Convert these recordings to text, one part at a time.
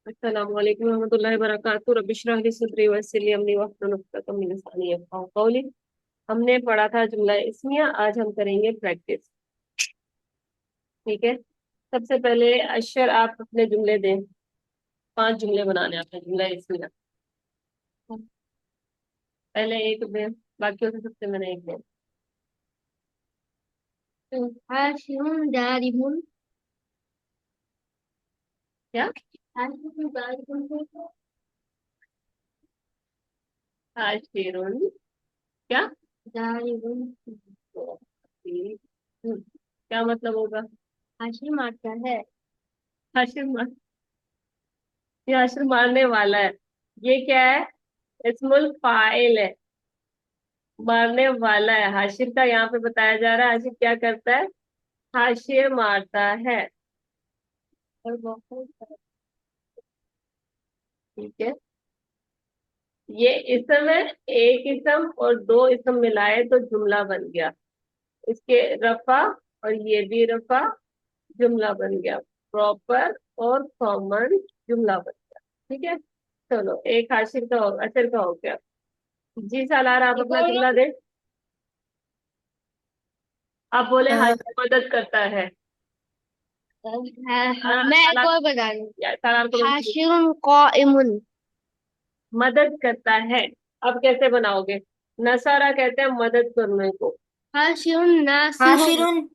अस्सलाम वालेकुम रहमतुल्लाहि व बरकातुहू रब्बि इश्रह ली सदरी व यस्सिर ली अमरी वाहलुल उक़दतम मिन लिसानी यफ़क़हू क़ौली। हमने पढ़ा था जुमला इस्मिया, आज हम करेंगे प्रैक्टिस। ठीक है, सबसे पहले अशर आप अपने जुमले दें। 5 जुमले बनाने हैं आपने जुमला इस्मिया। पहले एक दें, बाकियों से सबसे मैंने एक दें। हाशिरुन दारिबुन। क्या? हाशिरुन दारिबुन। हाशिरुन क्या? दारिबुन। क्या मतलब होगा? हाशिर मारता है। हाशिर मार, ये हाशिर मारने वाला है। ये क्या है? इस्मुल फाइल है, मारने वाला है। हाशिर का यहाँ पे बताया जा रहा है, हाशिर क्या करता है? हाशिर मारता है। और ठीक है, ये इसम है। एक इसम और दो इसम मिलाए तो जुमला बन गया। इसके रफा और ये भी रफा, जुमला बन गया। प्रॉपर और कॉमन जुमला बन गया। ठीक है, चलो एक हाशिर का हो, अशर का हो गया। जी सालार, आप अपना जुमला दें। आप बोले हाशिर मदद करता है। मैं एक सालार, और बता दूं। सालार को मैं हाशिरुन काइमुन। मदद करता है। अब कैसे बनाओगे? नसारा कहते हैं मदद करने को। हाशिरुन नासिरुन। हाशिरुन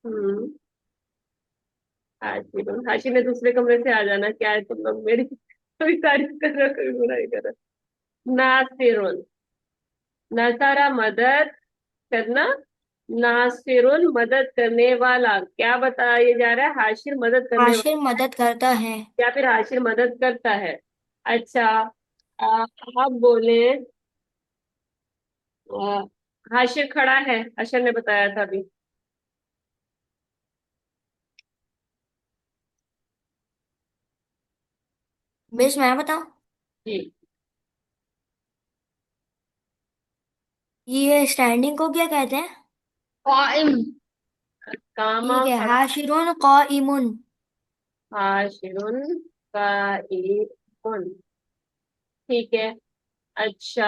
हम्म, हाशिर, हाशिर ने दूसरे कमरे से आ जाना। क्या है तुम लोग मेरी कोई तारीफ कर रहे हो, कोई बुराई कर रहे हो। नासिरुन, नसारा मदद करना, नासिरुन मदद करने वाला। क्या बताया जा रहा है? हाशिर मदद करने वाला हाशिर मदद करता है। या फिर हाशिर मदद करता है। अच्छा, आप बोले हाशिर खड़ा है, अशर ने बताया था अभी। बेश मैं बताऊं। जी, ये स्टैंडिंग को क्या कहते हैं? काइम। कामा ठीक है, खड़ा। हाशिरुन काइमुन। हाशिरुन काइमुन। ठीक है। अच्छा,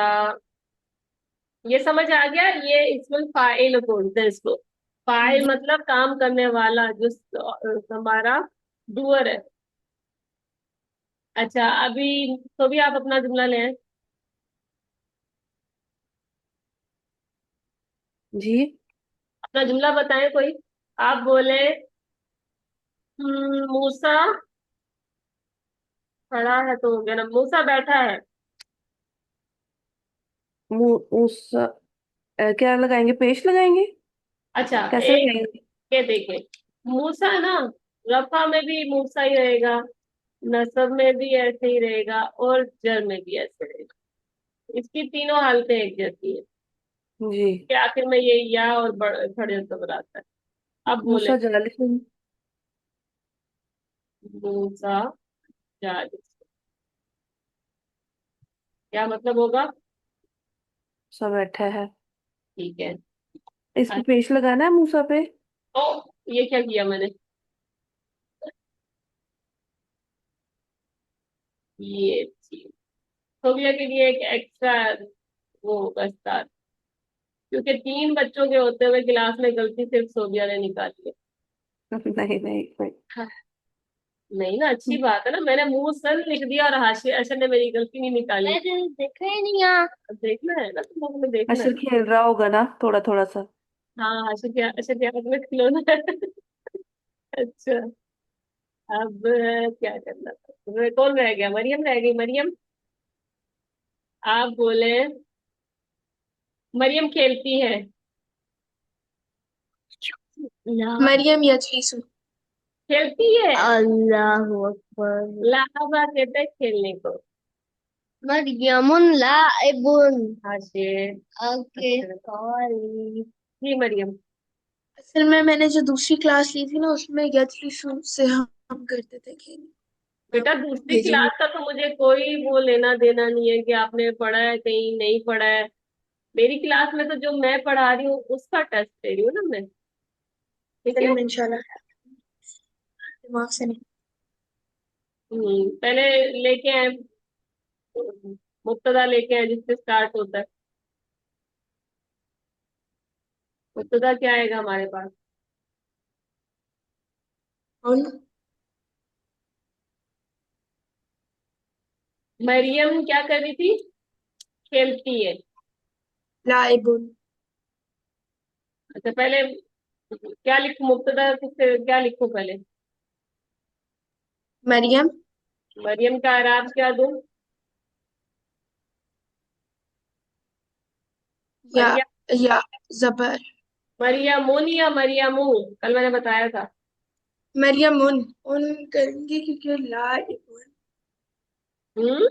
ये समझ आ गया। ये इसमें फाइल बोलते हैं इसको। फाइल जी। मतलब काम करने वाला, जो हमारा डूअर है। अच्छा, अभी तो भी आप अपना जुमला ले आए। जी। अपना जुमला बताएं कोई। आप बोले मूसा खड़ा है तो हो गया ना, मूसा बैठा है। उस क्या लगाएंगे? पेश लगाएंगे? अच्छा, कैसे एक लगाएंगे? ये देखें, मूसा ना, रफा में भी मूसा ही रहेगा, नसब में भी ऐसे ही रहेगा, और जर में भी ऐसे रहेगा। इसकी तीनों हालतें एक जैसी है। जी। कि आखिर में ये या और खड़े जबर आता है। अब बोले मूसा जालिम। मूसा जालिस, क्या मतलब होगा? सब बैठा है। ठीक है। इस पे अच्छा, पेश लगाना है मूसा पे। तो ये क्या किया मैंने? ये चीज सोफिया के लिए एक एक्स्ट्रा वो होगा स्टार, क्योंकि 3 बच्चों के होते हुए क्लास में गलती सिर्फ सोबिया ने निकाली है। नहीं नहीं नहीं। हाँ, नहीं ना, अच्छी बात है ना। मैंने मुंह सन लिख दिया और हाशिर अशर ने मेरी गलती नहीं निकाली। मैंने देखा ही नहीं यहाँ। अब देखना है ना, तुम लोगों ने देखना है। अशर खेल रहा होगा ना थोड़ा थोड़ा सा। हाँ, अशर क्या में खिलौना है। अच्छा, अब क्या करना था? कौन रह गया? मरियम रह गई। मरियम, आप बोले मरियम खेलती है। मरियम यजलिसु। खेलती है। अल्लाह अकबर। लाहबा कहते हैं खेलने को। मरियमुन लाइबुन। हाशिर, ओके अच्छा सॉरी। जी मरियम। असल में मैंने जो दूसरी क्लास ली थी ना उसमें यजलिसु से हम करते थे खेल। मैं बेटा, आपको दूसरी भेजूंगी। क्लास का तो मुझे कोई वो लेना देना नहीं है कि आपने पढ़ा है कहीं नहीं पढ़ा है। मेरी क्लास में तो जो मैं पढ़ा रही हूँ उसका टेस्ट ले रही हूँ ना मैं। ठीक है। चलिए इंशाल्लाह। दिमाग से नहीं। पहले लेके आए, मुब्तदा लेके आए जिससे स्टार्ट होता है। मुब्तदा क्या आएगा हमारे पास? उन मरियम क्या कर रही थी? खेलती है। लाइबुन। अच्छा, पहले क्या लिखूं? मुब्तदा किससे क्या लिखूं पहले? मरियम मरियम का आराब क्या दूं? या मरियम, या जबर। मरियमुन या मरियमू? कल मैंने बताया था। मरियम उन करेंगे क्योंकि लाइबुन। हम्म।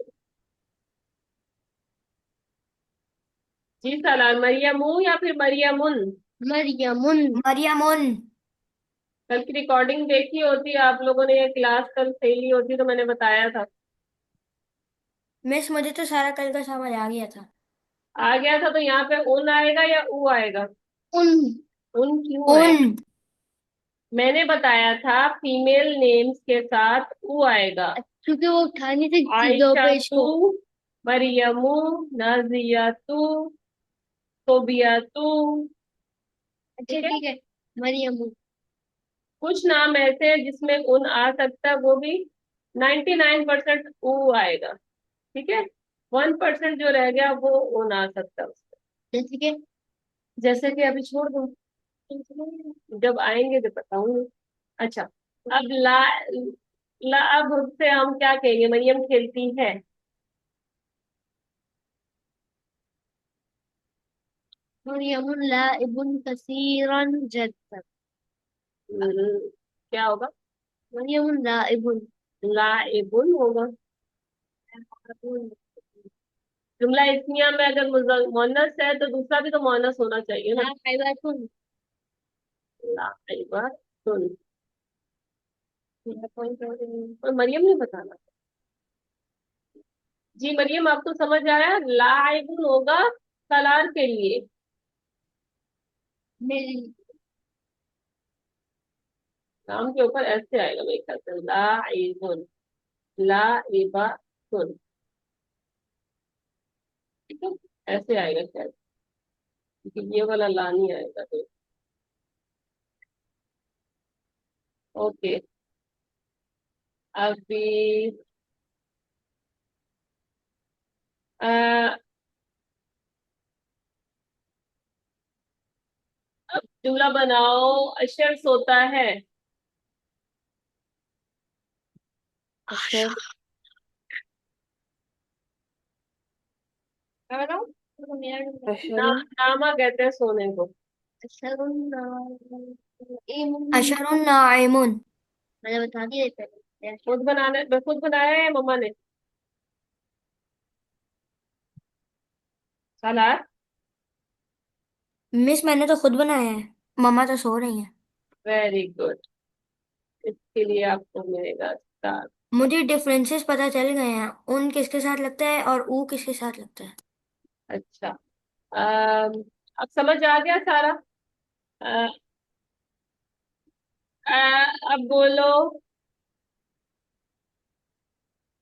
जी सलाम, मरियमू या फिर मरियमुन? मरियमुन। मरियमुन। कल की रिकॉर्डिंग देखी होती, आप लोगों ने ये क्लास कल सही ली होती तो मैंने बताया था। मिस मुझे तो सारा कल का समझ आ गया था। आ गया था तो यहाँ पे उन आएगा या ऊ आएगा? उन। उन क्यों आएगा? उन। मैंने बताया था फीमेल नेम्स के साथ ऊ आएगा। क्योंकि वो उठा नहीं सकती दो आयशा पेज तू, को। मरियमू, नाजिया तू, सोबिया तू। अच्छा ठीक है। ठीक है। मरियमुन। कुछ नाम ऐसे हैं जिसमें उन आ सकता है, वो भी 99% ऊ आएगा। ठीक है। 1% जो रह गया वो उन आ सकता है उसमें। जैसे कि जैसे कि अभी छोड़ दो, जब आएंगे तो बताऊंगी। अच्छा, अब ला अब से हम क्या कहेंगे? मरियम खेलती है। मरियमुन लाइबुन कसीरन जद्दा। क्या होगा? मरियमुन लाइबुन। लाइबुन होगा। जुमला इस्मिया में अगर मुन्नस है तो दूसरा भी तो मुन्नस होना चाहिए ना। लाइबातुन। लाइबातुन। और मरियम ने बताना। जी मरियम, आपको समझ आया? लाइबुन होगा सलार के लिए। मेरी। नाम के ऊपर ऐसे आएगा मेरे ख्याल से, लाइबुन, लाइबातुन। ठीक है, ऐसे आएगा शायद, क्योंकि ये वाला ला नहीं आएगा तो। ओके। अभी आ, अब जुमला बनाओ। अशर सोता है। अशर। क्या बताऊं? अशरुन। नामा कहते हैं सोने को। अशरुन नाइमुन। मैंने बता दिया पहले। खुद बनाया है मम्मा ने? सलार। मिस मैंने तो खुद बनाया है। मम्मा तो सो रही है। Very good. इसके लिए आपको मिलेगा स्टार। मुझे डिफरेंसेस पता चल गए हैं। उन किसके साथ लगता है और ऊ किसके साथ लगता है। अच्छा, अब समझ आ गया सारा? अ, अब बोलो,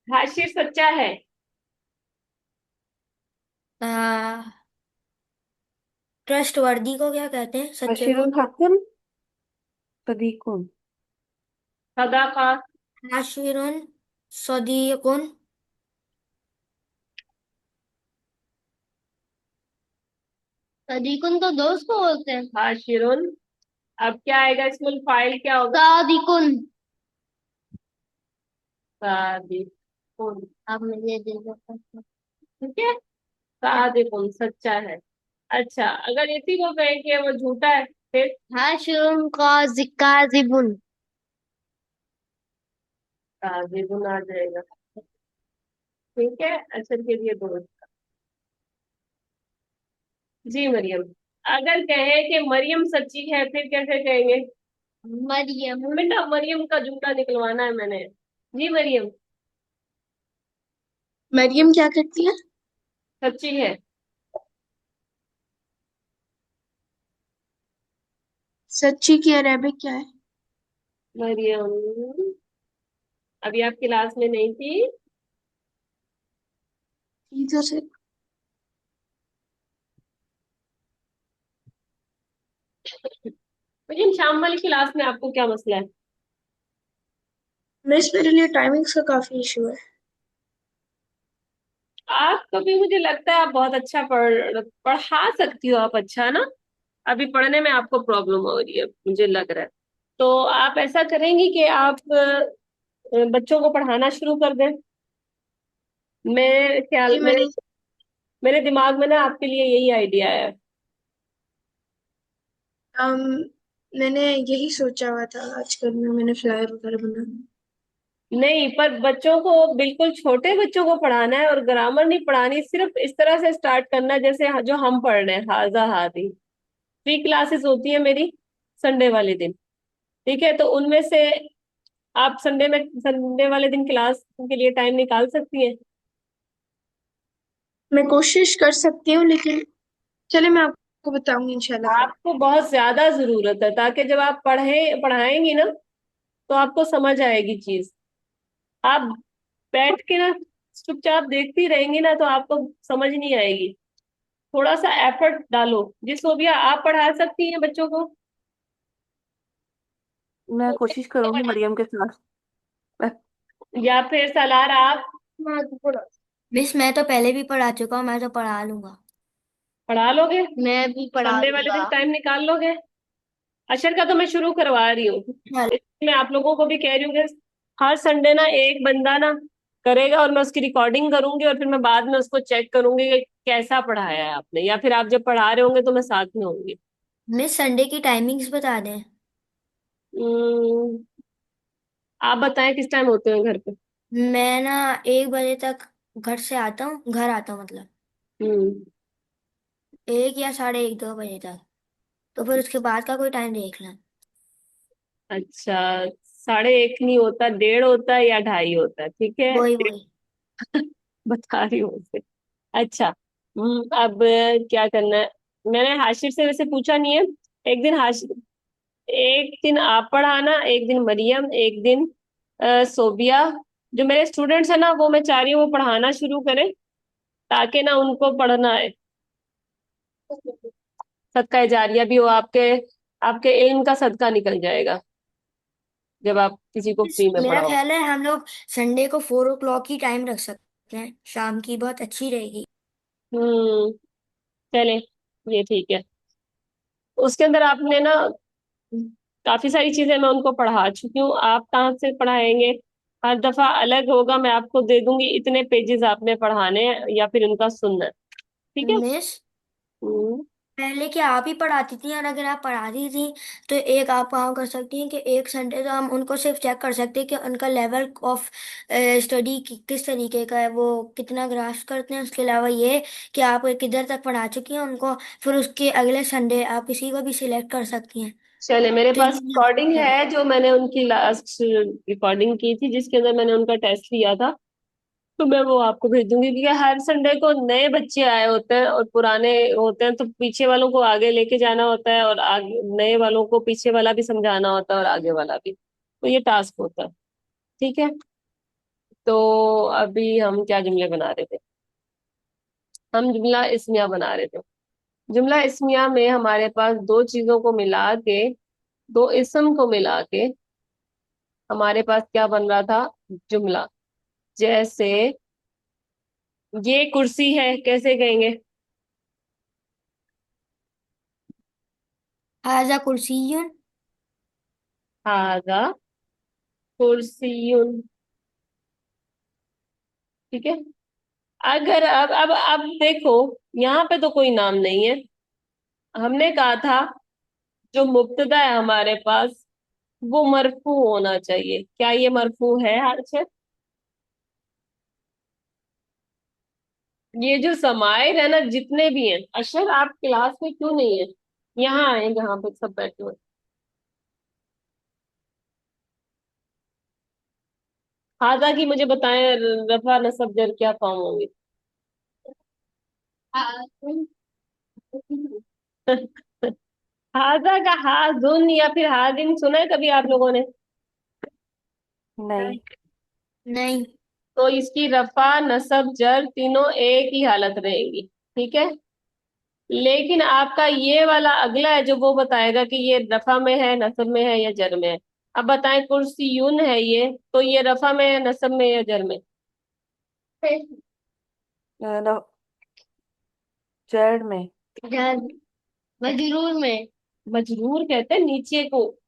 हाशिर सच्चा है। ट्रस्ट वर्दी को क्या कहते हैं, सच्चे को? अशरुल हकुन। सदीकुन। सदाका। हाशिरुन सदीकुन। सदीकुन तो दोस्त को बोलते हैं। हाशिरुन। अब क्या आएगा? इसमें फाइल क्या होगा? सादिकुन। सादिकुन। आप मुझे दे दो। ठीक है, सादिकुन सच्चा है। अच्छा, अगर इसी को कहें कि वो झूठा है फिर? हाशिरुन काजिबुन। काजिबुन आ जाएगा। ठीक है, अक्षर के लिए दोस्त। जी मरियम, अगर कहें कि मरियम सच्ची है फिर कैसे कहेंगे? मरियम। बेटा मरियम का जुमला निकलवाना है मैंने। जी मरियम मरियम क्या करती है? सच्ची है। सच्ची की अरेबिक क्या है? मरियम अभी आप क्लास में नहीं थी? इधर से लेकिन शाम वाली क्लास में आपको क्या मसला है? मिस, मेरे लिए टाइमिंग्स का काफी इशू है। आप कभी, मुझे लगता है आप बहुत अच्छा पढ़ा सकती हो आप, अच्छा ना। अभी पढ़ने में आपको प्रॉब्लम हो रही है मुझे लग रहा है। तो आप ऐसा करेंगी कि आप बच्चों को पढ़ाना शुरू कर दें। मेरे ख्याल जी मेरे मैंने मेरे दिमाग में ना आपके लिए यही आइडिया है। अम, मैंने यही सोचा हुआ था आजकल में, मैंने फ्लायर वगैरह बनाना। नहीं, पर बच्चों को, बिल्कुल छोटे बच्चों को पढ़ाना है, और ग्रामर नहीं पढ़ानी। सिर्फ इस तरह से स्टार्ट करना जैसे जो हम पढ़ रहे हैं, हाजा हादी। 3 क्लासेस होती है मेरी संडे वाले दिन। ठीक है, तो उनमें से आप संडे वाले दिन क्लास के लिए टाइम निकाल सकती हैं। मैं कोशिश कर सकती हूँ, लेकिन चले मैं आपको बताऊंगी इंशाल्लाह कल। आपको बहुत ज्यादा जरूरत है, ताकि जब आप पढ़ाएंगी ना, तो आपको समझ आएगी चीज। आप बैठ के ना चुपचाप देखती रहेंगी ना, तो आपको समझ नहीं आएगी। थोड़ा सा एफर्ट डालो। जिस सोबिया आप पढ़ा सकती हैं बच्चों को, मैं कोशिश करूंगी मरियम के साथ। मैं या फिर सलार आप मिस मैं तो पहले भी पढ़ा चुका हूँ, मैं तो पढ़ा लूंगा। पढ़ा लोगे? मैं भी पढ़ा संडे वाले दिन दूंगा। टाइम निकाल लोगे? अशर का तो मैं शुरू करवा रही हूँ। चल। इसलिए मैं आप लोगों को भी कह रही हूँ कि हर संडे ना एक बंदा ना करेगा, और मैं उसकी रिकॉर्डिंग करूंगी, और फिर मैं बाद में उसको चेक करूंगी कि कैसा पढ़ाया है आपने, या फिर आप जब पढ़ा रहे होंगे तो मैं साथ में होंगी। मिस संडे की टाइमिंग्स बता दें। हम्म, आप बताएं किस टाइम होते हैं घर पे? मैं ना 1 बजे तक घर से आता हूँ, घर आता हूँ मतलब। हम्म। 1 या 1:30 2 बजे तक। तो फिर उसके बाद का कोई टाइम देख लें। अच्छा, 1:30 नहीं होता, 1:30 होता है या 2:30 होता है, ठीक है। वही वही। बता रही हूँ उसे। अच्छा। अब क्या करना है? मैंने हाशिर से वैसे पूछा नहीं है। एक दिन हाशिर, एक दिन आप पढ़ाना, एक दिन मरियम, एक दिन सोबिया। जो मेरे स्टूडेंट्स है ना, वो मैं चाह रही हूँ वो पढ़ाना शुरू करें, ताकि ना उनको पढ़ना है। सदका जारिया भी हो, आपके आपके इल्म का सदका निकल जाएगा जब आप किसी को फ्री में मेरा पढ़ाओ। ख्याल है हम लोग संडे को 4 o'clock की टाइम रख सकते हैं, शाम की बहुत अच्छी रहेगी। हम्म। चले, ये ठीक है। उसके अंदर आपने ना काफी सारी चीजें मैं उनको पढ़ा चुकी हूँ। आप कहाँ से पढ़ाएंगे? हर दफा अलग होगा, मैं आपको दे दूंगी इतने पेजेस आपने पढ़ाने हैं, या फिर उनका सुनना है। ठीक है। मिस हम्म। पहले क्या आप ही पढ़ाती थी, और अगर आप पढ़ाती थी तो एक आप काम कर सकती हैं कि एक संडे तो हम उनको सिर्फ चेक कर सकते हैं कि उनका लेवल ऑफ स्टडी किस तरीके का है, वो कितना ग्रास्प करते हैं। उसके अलावा ये कि आप किधर तक पढ़ा चुकी हैं उनको, फिर उसके अगले संडे आप किसी को भी सिलेक्ट कर सकती हैं। चले, मेरे तो पास ये रिकॉर्डिंग है जो मैंने उनकी लास्ट रिकॉर्डिंग की थी, जिसके अंदर मैंने उनका टेस्ट लिया था। तो मैं वो आपको भेज दूंगी, क्योंकि हर संडे को नए बच्चे आए होते हैं और पुराने होते हैं, तो पीछे वालों को आगे लेके जाना होता है, और आगे नए वालों को पीछे वाला भी समझाना होता है, और आगे वाला भी। तो ये टास्क होता है। ठीक है। तो अभी हम क्या जुमले बना रहे थे? हम जुमला इस्मिया बना रहे थे। जुमला इस्मिया में हमारे पास दो चीजों को मिला के, दो इस्म को मिला के हमारे पास क्या बन रहा था? जुमला। जैसे ये कुर्सी है, कैसे कहेंगे? हाजा कुर्सीयुन। हाजा कुर्सीयुन। ठीक है। अगर अब देखो, यहाँ पे तो कोई नाम नहीं है। हमने कहा था जो मुब्तदा है हमारे पास, वो मरफू होना चाहिए। क्या ये मरफू है हर्षद? ये जो समायर है ना, जितने भी हैं, अशर आप क्लास में क्यों नहीं है? यहाँ आए जहाँ पे सब बैठे हुए। हाजा की मुझे बताएं, रफा नसब जर क्या फॉर्म होंगे? हाजा का हाजुन या फिर हाजिन सुना है कभी आप लोगों ने? नहीं। नहीं। तो इसकी रफा नसब जर तीनों एक ही हालत रहेगी। ठीक है। लेकिन आपका ये वाला अगला है जो वो बताएगा कि ये रफा में है, नसब में है या जर में है। अब बताएं, कुर्सियुन है ये, तो ये रफा में है, नसब में या जर में? जेड में। जर मजरूर में। मजरूर कहते हैं नीचे को।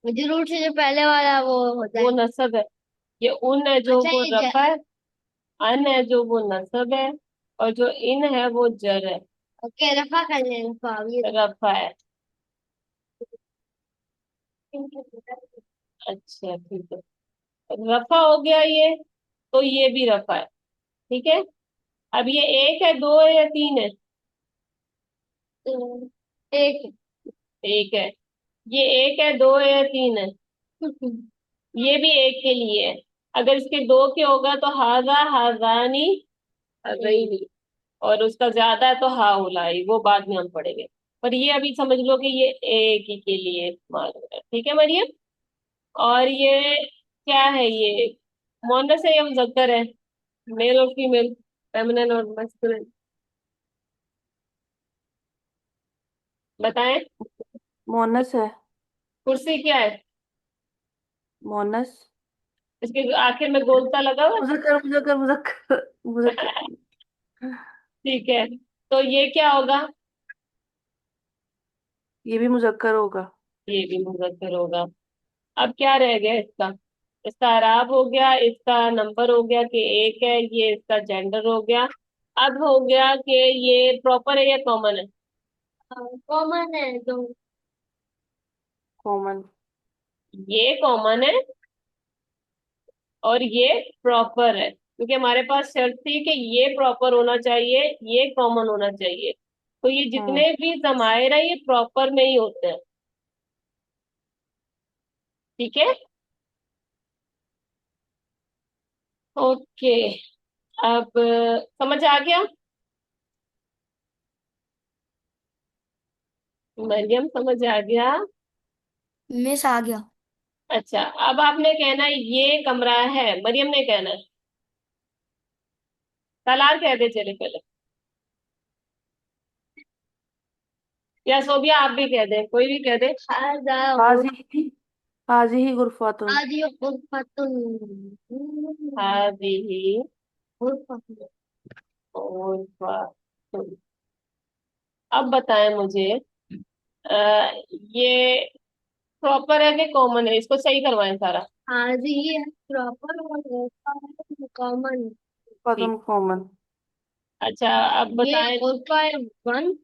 मजरूर से जो पहले वाला वो होता वो है। नसब है। ये उन है जो अच्छा वो ये रफा है, अन है जो वो नसब है, और जो इन है वो जर है, ओके रफा कर ले रफा ये रफा है। अच्छा ठीक है। रफा हो गया ये, तो ये भी रफा है। ठीक है। अब ये एक है, दो है या तीन है? एक। एक है। ये एक है, दो है या तीन है? ये भी एक के लिए है। अगर इसके दो के होगा तो हाजा, हाजानी, हाज़ैनी। और उसका ज्यादा है तो हाउलाई, वो बाद में हम पढ़ेंगे। पर ये अभी समझ लो कि ये एक ही के लिए इस्तेमाल हो रहा है। ठीक है मरियम? और ये क्या है ये? मोनस है या मुजक्कर है? मेल और फीमेल, फेमिनिन और मैस्कुलिन? बताएं। मोनस है। कुर्सी क्या है? मोनस। इसके आखिर में गोलता लगा हुआ मुजक्कर मुजक्कर मुजक्कर मुजक्कर। है। ठीक है। तो ये क्या होगा? ये भी मुजक्कर होगा। ये भी मुजक्कर होगा। अब क्या रह गया इसका? इसका आराब हो गया, इसका नंबर हो गया कि एक है, ये इसका जेंडर हो गया। अब हो गया कि ये प्रॉपर है या कॉमन है? कॉमन है तो कॉमन। ये कॉमन है और ये प्रॉपर है, क्योंकि हमारे पास शर्त थी कि ये प्रॉपर होना चाहिए, ये कॉमन होना चाहिए। तो ये हम्म। जितने भी जमायर है ये प्रॉपर में ही होते हैं। ठीक है। ओके। अब समझ आ गया? मरियम समझ आ गया? मिस आ गया। अच्छा, अब आपने कहना है ये कमरा है, मरियम ने कहना है। तलार कह दे चले पहले, या सोबिया आप भी कह दें, कोई भी कह दे। हाजा हाजी हाजी गुरफातुन। हाजी गुरफतुन हादिही गुरफतुन। गुरफातुन। अब बताएं मुझे, ये प्रॉपर है कि कॉमन है? इसको सही करवाएं सारा। हाजी है प्रॉपर और गुरफा है कॉमन। ठीक। फातुन कॉमन। अच्छा, अब ये बताएं। गुरफा है वन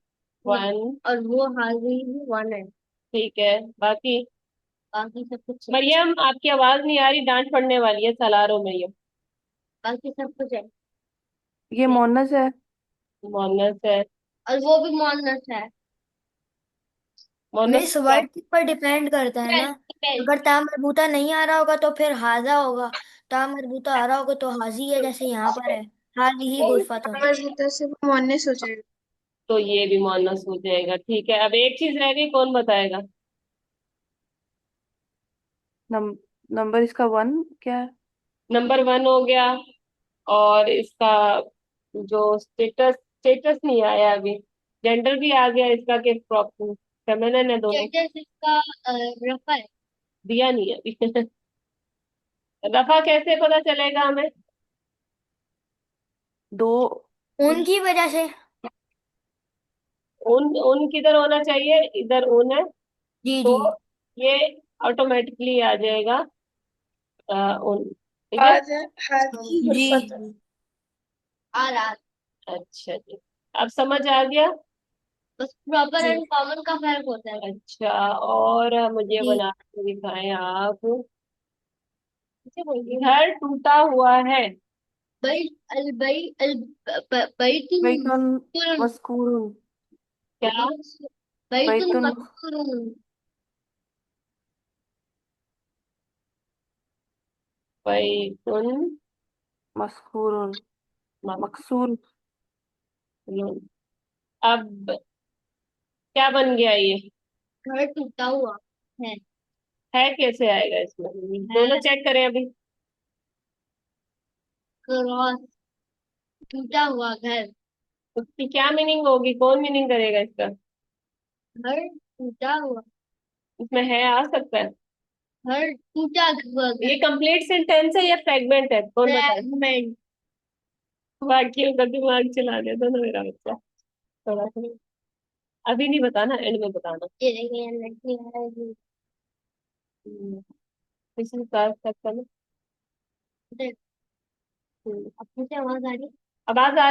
वन। और वो हाजी भी वन है। ठीक है। बाकी? बाकी सब कुछ है। मरियम आपकी आवाज नहीं आ रही, डांट पड़ने वाली है, चला रहा हूं मरियम। बाकी सब कुछ है। ये मोनस है। मोनस है। और वो भी मोनस है। मोनस मिस क्या? वर्ड पर डिपेंड करता है ना। फीमेल। अगर ता मरबूता नहीं आ रहा होगा तो फिर हाजा होगा। ता मरबूता आ रहा होगा तो हाजी है, जैसे यहाँ पर है। हाजी ही गुरफातुन। मजबूता से वो मोनेस हो जाएगा। तो ये भी मोनस हो जाएगा। ठीक है, अब एक चीज रह गई, कौन बताएगा? नम, नंबर इसका वन क्या है? नंबर वन हो गया। और इसका जो स्टेटस, स्टेटस नहीं आया अभी। जेंडर भी आ गया इसका कि प्रॉपर फेमिनिन है दोनों। स्टेटस इसका रफा है। दिया नहीं है अभी। रफा कैसे पता चलेगा हमें? दो। उनकी वजह से। उन किधर होना चाहिए? इधर उन है, जी तो जी। ये ऑटोमेटिकली आ जाएगा उन। ठीक है। हाजा हाजी जी। गुरफतुन। आ रहा। अच्छा जी, अब समझ आ गया। बस प्रॉपर जी। एंड कॉमन का फर्क होता है। अच्छा, और मुझे जी। बना के दिखाएं आप। मुझे बोलिए, घर टूटा हुआ है। बैतुल बैतुन मस्कुरन। मस्कूरुन। क्या? बैतुल बैतुन मस्कुरन। बैतुन मस्कूरुन। मकसूर। मकनून। अब क्या बन गया ये? घर टूटा हुआ है। है कैसे आएगा इसमें? दोनों चेक करें अभी। क्रॉस, टूटा हुआ घर, उसकी क्या मीनिंग होगी? कौन मीनिंग करेगा इसका? घर टूटा हुआ, इसमें है, आ सकता है। घर टूटा हुआ ये घर, कंप्लीट सेंटेंस है या फ्रेगमेंट है? कौन बताए? फ्रैगमेंट। वाक्यों का दिमाग चला देता ना मेरा बच्चा थोड़ा सा। अभी नहीं बताना, एंड में बताना। ये देखिए लड़की है जी। हम्म, किसी का सकता ना। देख, हम्म, अब मुझे आवाज आ रही है। आवाज आ